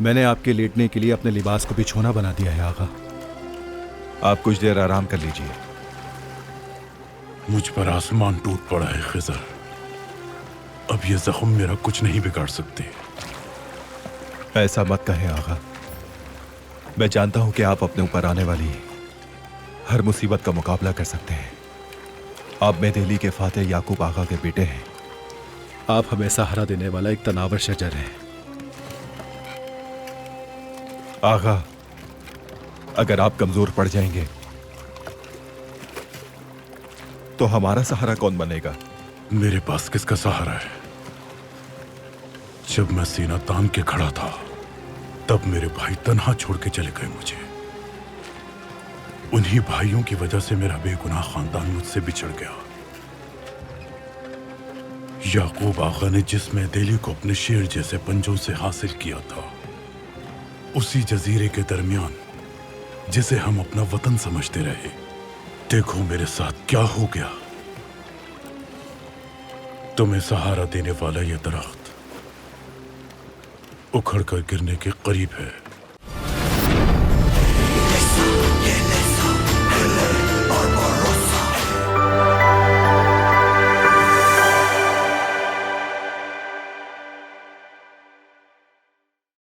मैंने आपके लेटने के लिए अपने लिबास को बिछोना बना दिया है आगा। आप कुछ देर आराम कर लीजिए। मुझ पर आसमान टूट पड़ा है खिजर। अब ये जख्म मेरा कुछ नहीं बिगाड़ सकते। ऐसा मत कहें आगा। मैं जानता हूं कि आप अपने ऊपर आने वाली हर मुसीबत का मुकाबला कर सकते हैं। आप मेदेली के फातेह याकूब आगा के बेटे हैं। आप हमें सहारा देने वाला एक तनावर शजर है। आगा, अगर आप कमजोर पड़ जाएंगे तो हमारा सहारा कौन बनेगा? मेरे पास किसका सहारा है? जब मैं सीना तान के खड़ा था तब मेरे भाई तन्हा छोड़ के चले गए मुझे। उन्हीं भाइयों की वजह से मेरा बेगुनाह खानदान मुझसे बिछड़ गया। याकूब आगा ने जिस मेदेली को अपने शेर जैसे पंजों से हासिल किया था, उसी जजीरे के दरमियान जिसे हम अपना वतन समझते रहे, देखो मेरे साथ क्या हो गया। तुम्हें सहारा देने वाला यह दरख्त उखड़ कर गिरने के करीब है।